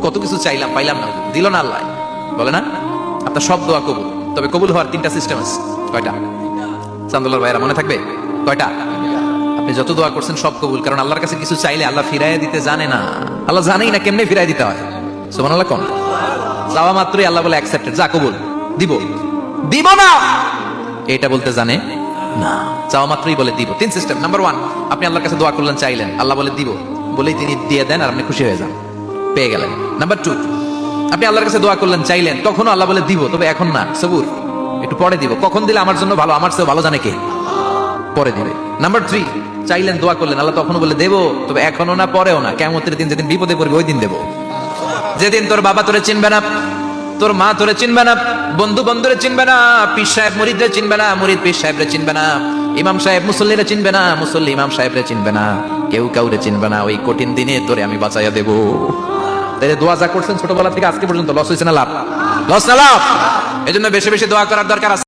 কত কিছু চাইলাম, পাইলাম না, দিল না আল্লাহ, বলে না আপনার সব দোয়া কবুল। তবে কবুল হওয়ার 3টা সিস্টেম আছে। কয়টা? চান্দুল্লার ভাইরা মনে থাকবে? কয়টা? আপনি যত দোয়া করছেন সব কবুল, কারণ আল্লাহর কাছে কিছু চাইলে আল্লাহ ফিরাইয়া দিতে জানে না। আল্লাহ জানেই না কেমনে ফিরাই দিতে হয়। সুবহানাল্লাহ কোন? চাওয়া মাত্রই আল্লাহ বলে অ্যাকসেপ্টেড, যা কবুল, দিব দিব না এটা বলতে জানে না, চাওয়া মাত্রই বলে দিব। 3 সিস্টেম। নাম্বার 1, আপনি আল্লাহর কাছে দোয়া করলেন, চাইলেন, আল্লাহ বলে দিব, বলেই তিনি দিয়ে দেন আর আপনি খুশি হয়ে যান, পেয়ে গেলেন। নাম্বার 2, আপনি আল্লাহর কাছে দোয়া করলেন, চাইলেন, তখনও আল্লাহ বলে দিব, তবে এখন না, সবুর, একটু পরে দিব। কখন দিলে আমার জন্য ভালো, আমার চেয়ে ভালো জানে কে, পরে দিবে। নাম্বার 3, চাইলেন, দোয়া করলেন, আল্লাহ তখনও বলে দেবো, তবে এখনো না, পরেও না, কিয়ামতের দিন যেদিন বিপদে পড়বে ওই দিন দেবো। যেদিন তোর বাবা তোরে চিনবে না, তোর মা তোরে চিনবে না, বন্ধু বন্ধুরে চিনবে না, পীর সাহেব মুরিদরে চিনবে না, মুরিদ পীর সাহেবরে চিনবে না, ইমাম সাহেব মুসল্লিরে চিনবে না, মুসল্লি ইমাম সাহেবরে চিনবে না, কেউ কাউরে চিনবে না। ওই কঠিন দিনে তোরে আমি বাঁচাইয়া দেব। তাইলে দোয়া যা করছেন ছোটবেলা থেকে আজকে পর্যন্ত লস হয়েছে না লাভ? লস না লাভ? এজন্য বেশি বেশি দোয়া করার দরকার আছে।